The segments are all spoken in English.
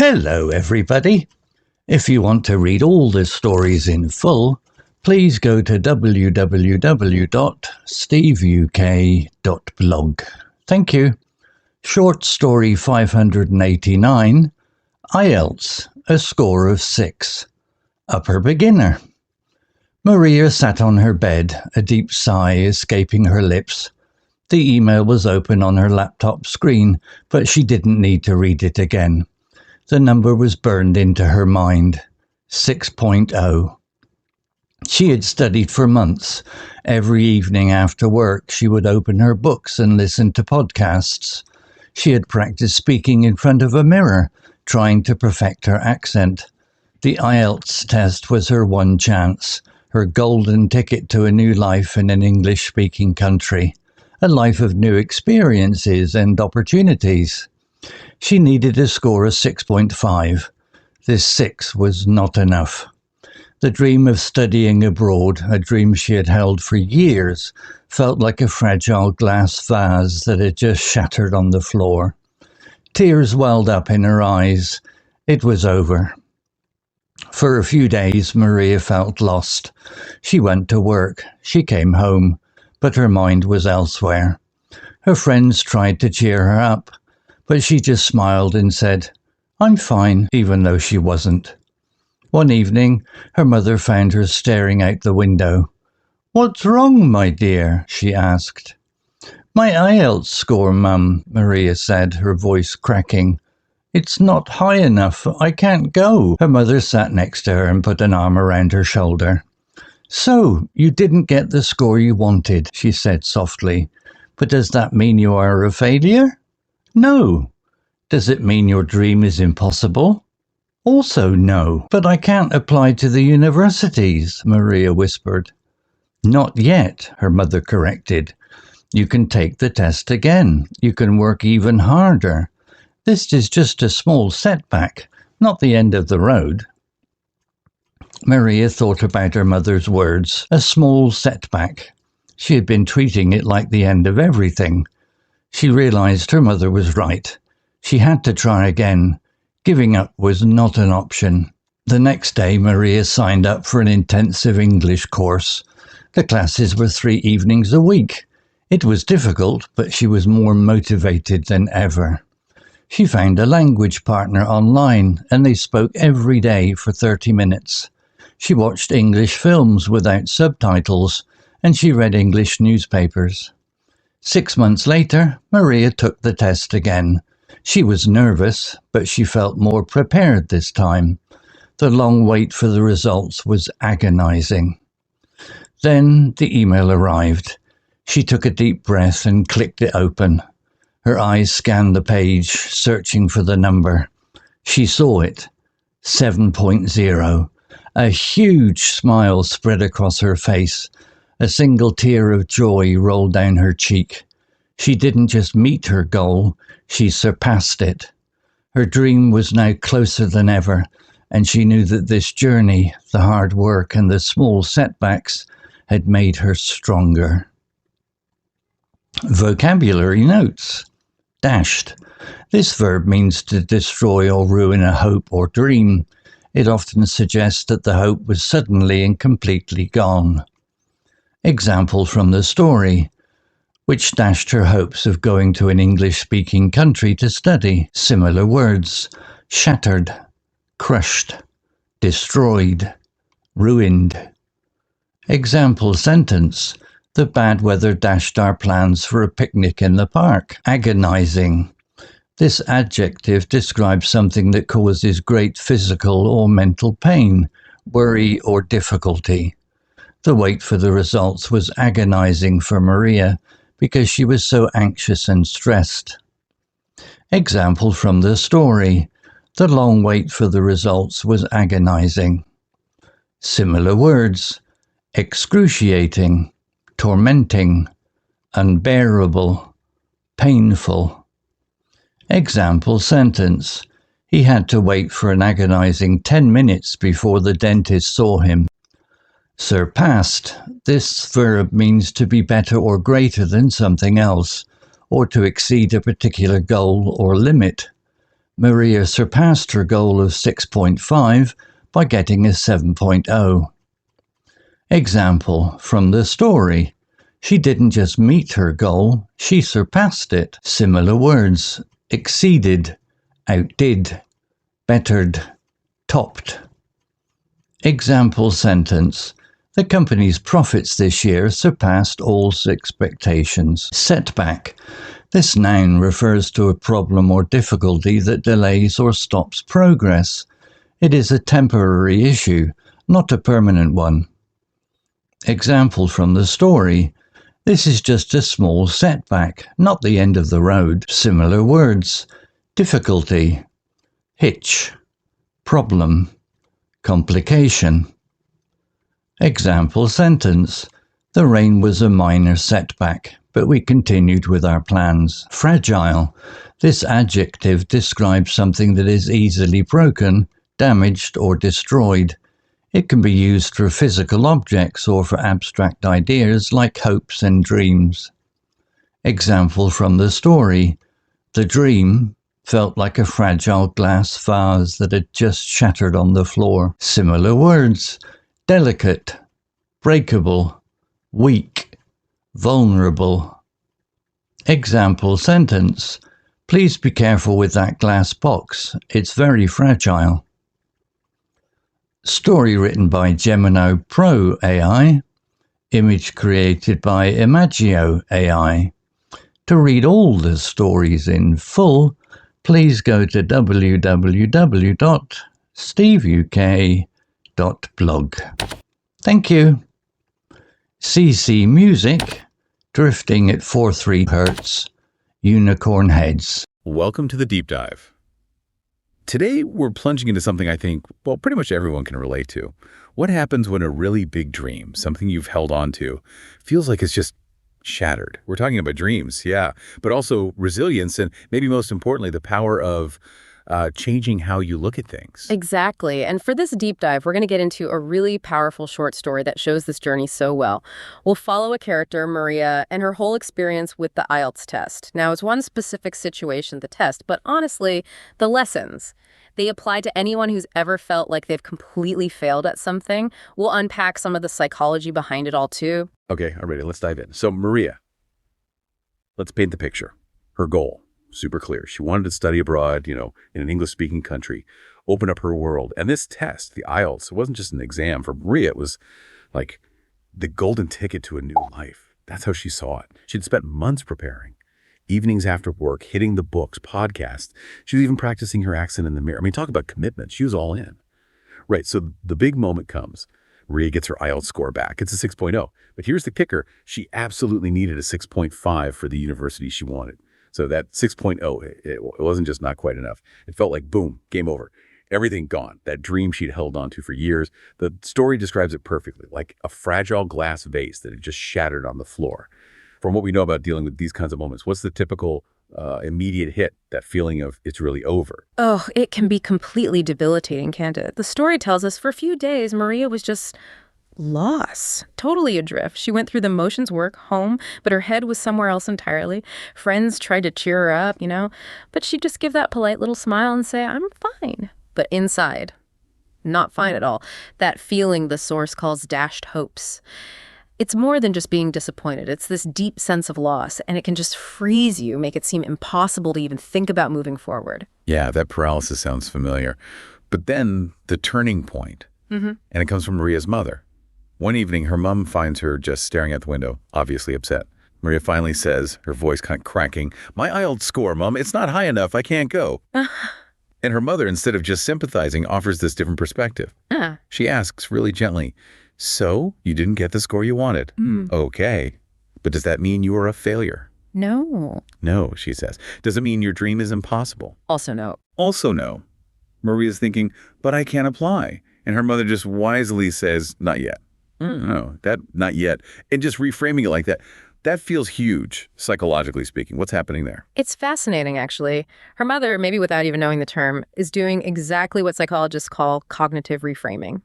Hello everybody! If you want to read all the stories in full, please go to www.steveuk.blog. Thank you. Short story 589, IELTS, a score of 6. Upper beginner. Maria sat on her bed, a deep sigh escaping her lips. The email was open on her laptop screen, but she didn't need to read it again. The number was burned into her mind. 6.0. She had studied for months. Every evening after work, she would open her books and listen to podcasts. She had practiced speaking in front of a mirror, trying to perfect her accent. The IELTS test was her one chance, her golden ticket to a new life in an English-speaking country, a life of new experiences and opportunities. She needed a score of 6.5. This 6 was not enough. The dream of studying abroad, a dream she had held for years, felt like a fragile glass vase that had just shattered on the floor. Tears welled up in her eyes. It was over. For a few days, Maria felt lost. She went to work. She came home, but her mind was elsewhere. Her friends tried to cheer her up, but she just smiled and said, "I'm fine," even though she wasn't. One evening, her mother found her staring out the window. "What's wrong, my dear?" she asked. "My IELTS score, Mum," Maria said, her voice cracking. "It's not high enough. I can't go." Her mother sat next to her and put an arm around her shoulder. "So, you didn't get the score you wanted," she said softly. "But does that mean you are a failure?" "No." "Does it mean your dream is impossible?" "Also no." "But I can't apply to the universities," Maria whispered. "Not yet," her mother corrected. "You can take the test again. You can work even harder. This is just a small setback, not the end of the road." Maria thought about her mother's words, a small setback. She had been treating it like the end of everything. She realized her mother was right. She had to try again. Giving up was not an option. The next day, Maria signed up for an intensive English course. The classes were 3 evenings a week. It was difficult, but she was more motivated than ever. She found a language partner online, and they spoke every day for 30 minutes. She watched English films without subtitles, and she read English newspapers. 6 months later, Maria took the test again. She was nervous, but she felt more prepared this time. The long wait for the results was agonizing. Then the email arrived. She took a deep breath and clicked it open. Her eyes scanned the page, searching for the number. She saw it. 7.0. A huge smile spread across her face. A single tear of joy rolled down her cheek. She didn't just meet her goal, she surpassed it. Her dream was now closer than ever, and she knew that this journey, the hard work and the small setbacks, had made her stronger. Vocabulary notes. Dashed. This verb means to destroy or ruin a hope or dream. It often suggests that the hope was suddenly and completely gone. Example from the story, which dashed her hopes of going to an English-speaking country to study. Similar words: shattered, crushed, destroyed, ruined. Example sentence: the bad weather dashed our plans for a picnic in the park. Agonizing. This adjective describes something that causes great physical or mental pain, worry or difficulty. The wait for the results was agonizing for Maria because she was so anxious and stressed. Example from the story: the long wait for the results was agonizing. Similar words: excruciating, tormenting, unbearable, painful. Example sentence: he had to wait for an agonizing 10 minutes before the dentist saw him. Surpassed. This verb means to be better or greater than something else, or to exceed a particular goal or limit. Maria surpassed her goal of 6.5 by getting a 7.0. Example from the story. She didn't just meet her goal, she surpassed it. Similar words: exceeded, outdid, bettered, topped. Example sentence. The company's profits this year surpassed all expectations. Setback. This noun refers to a problem or difficulty that delays or stops progress. It is a temporary issue, not a permanent one. Example from the story. This is just a small setback, not the end of the road. Similar words. Difficulty, hitch, problem, complication. Example sentence. The rain was a minor setback, but we continued with our plans. Fragile. This adjective describes something that is easily broken, damaged, or destroyed. It can be used for physical objects or for abstract ideas like hopes and dreams. Example from the story. The dream felt like a fragile glass vase that had just shattered on the floor. Similar words. Delicate, breakable, weak, vulnerable. Example sentence. Please be careful with that glass box. It's very fragile. Story written by Gemini Pro AI. Image created by Imagio AI. To read all the stories in full, please go to www.steveuk.blog. Thank you. CC Music, Drifting at 4/3 Hz, Unicorn Heads. Welcome to the Deep Dive. Today, we're plunging into something I think, well, pretty much everyone can relate to. What happens when a really big dream, something you've held on to, feels like it's just shattered? We're talking about dreams, yeah, but also resilience and maybe most importantly, the power of changing how you look at things. Exactly. And for this deep dive, we're going to get into a really powerful short story that shows this journey so well. We'll follow a character, Maria, and her whole experience with the IELTS test. Now, it's one specific situation, the test, but honestly, the lessons, they apply to anyone who's ever felt like they've completely failed at something. We'll unpack some of the psychology behind it all, too. Okay, all right, let's dive in. So, Maria, let's paint the picture. Her goal. Super clear. She wanted to study abroad, in an English-speaking country, open up her world. And this test, the IELTS, it wasn't just an exam. For Maria, it was like the golden ticket to a new life. That's how she saw it. She'd spent months preparing, evenings after work, hitting the books, podcasts. She was even practicing her accent in the mirror. I mean, talk about commitment. She was all in. Right, so the big moment comes. Maria gets her IELTS score back. It's a 6.0. But here's the kicker. She absolutely needed a 6.5 for the university she wanted. So that 6.0, it wasn't just not quite enough. It felt like, boom, game over. Everything gone. That dream she'd held on to for years. The story describes it perfectly, like a fragile glass vase that had just shattered on the floor. From what we know about dealing with these kinds of moments, what's the typical immediate hit, that feeling of it's really over? Oh, it can be completely debilitating, can't it? The story tells us for a few days, Maria was just lost, totally adrift. She went through the motions, work, home, but her head was somewhere else entirely. Friends tried to cheer her up, but she'd just give that polite little smile and say, I'm fine. But inside, not fine at all. That feeling the source calls dashed hopes. It's more than just being disappointed. It's this deep sense of loss, and it can just freeze you, make it seem impossible to even think about moving forward. Yeah, that paralysis sounds familiar. But then the turning point, and it comes from Maria's mother. One evening, her mom finds her just staring out the window, obviously upset. Maria finally says, her voice kind of cracking, "My IELTS score, Mom, it's not high enough. I can't go." And her mother, instead of just sympathizing, offers this different perspective. She asks really gently, "So, you didn't get the score you wanted? Okay. But does that mean you are a failure?" No. "No," she says. "Does it mean your dream is impossible?" Also no. Also no. Maria's thinking, "But I can't apply." And her mother just wisely says, "Not yet." No, that not yet. And just reframing it like that, That feels huge, psychologically speaking. What's happening there? It's fascinating, actually. Her mother, maybe without even knowing the term, is doing exactly what psychologists call cognitive reframing.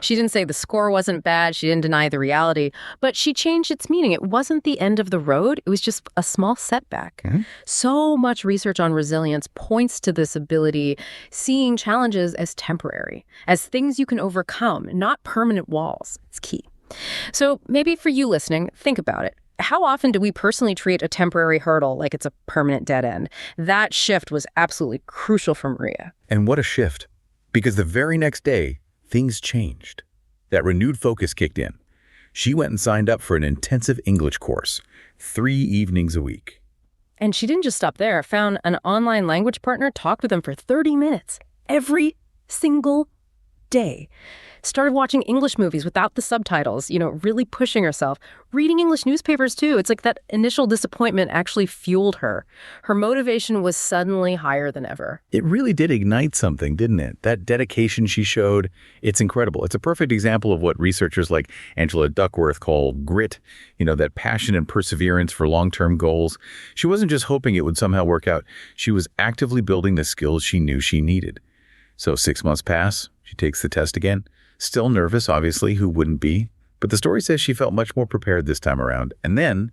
She didn't say the score wasn't bad, she didn't deny the reality, but she changed its meaning. It wasn't the end of the road, it was just a small setback. So much research on resilience points to this ability, seeing challenges as temporary, as things you can overcome, not permanent walls. It's key. So maybe for you listening, think about it. How often do we personally treat a temporary hurdle like it's a permanent dead end? That shift was absolutely crucial for Maria. And what a shift. Because the very next day, things changed. That renewed focus kicked in. She went and signed up for an intensive English course, 3 evenings a week. And she didn't just stop there. Found an online language partner, talked with them for 30 minutes every single day. Started watching English movies without the subtitles, really pushing herself. Reading English newspapers, too. It's like that initial disappointment actually fueled her. Her motivation was suddenly higher than ever. It really did ignite something, didn't it? That dedication she showed, it's incredible. It's a perfect example of what researchers like Angela Duckworth call grit, that passion and perseverance for long-term goals. She wasn't just hoping it would somehow work out. She was actively building the skills she knew she needed. So 6 months pass, she takes the test again. Still nervous, obviously, who wouldn't be? But the story says she felt much more prepared this time around. And then,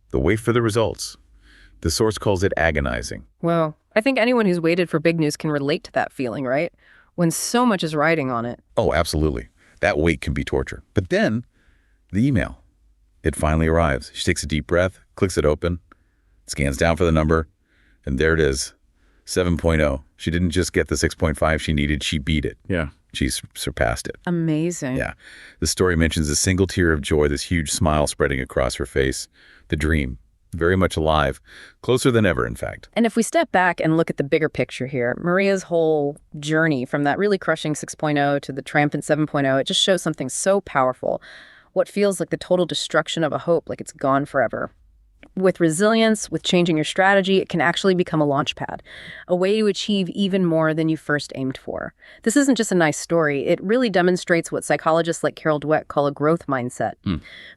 the wait for the results. The source calls it agonizing. Well, I think anyone who's waited for big news can relate to that feeling, right? When so much is riding on it. Oh, absolutely. That wait can be torture. But then, the email. It finally arrives. She takes a deep breath, clicks it open, scans down for the number, and there it is, 7.0. She didn't just get the 6.5 she needed, she beat it. Yeah. She surpassed it. Amazing. Yeah. The story mentions a single tear of joy, this huge smile spreading across her face. The dream, very much alive, closer than ever, in fact. And if we step back and look at the bigger picture here, Maria's whole journey from that really crushing 6.0 to the triumphant 7.0, it just shows something so powerful. What feels like the total destruction of a hope, like it's gone forever. With resilience, with changing your strategy, it can actually become a launch pad, a way to achieve even more than you first aimed for. This isn't just a nice story. It really demonstrates what psychologists like Carol Dweck call a growth mindset.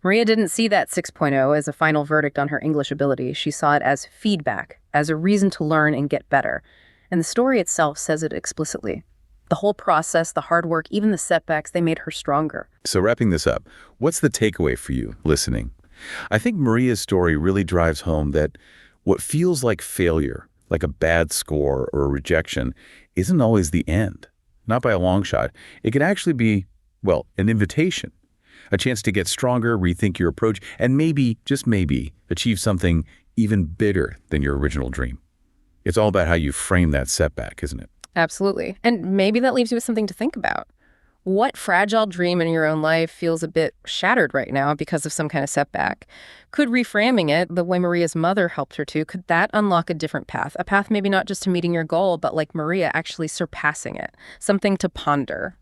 Maria didn't see that 6.0 as a final verdict on her English ability. She saw it as feedback, as a reason to learn and get better. And the story itself says it explicitly. The whole process, the hard work, even the setbacks, they made her stronger. So wrapping this up, what's the takeaway for you listening? I think Maria's story really drives home that what feels like failure, like a bad score or a rejection, isn't always the end. Not by a long shot. It can actually be, well, an invitation, a chance to get stronger, rethink your approach, and maybe, just maybe, achieve something even bigger than your original dream. It's all about how you frame that setback, isn't it? Absolutely. And maybe that leaves you with something to think about. What fragile dream in your own life feels a bit shattered right now because of some kind of setback? Could reframing it, the way Maria's mother helped her to, could that unlock a different path? A path maybe not just to meeting your goal, but like Maria, actually surpassing it. Something to ponder.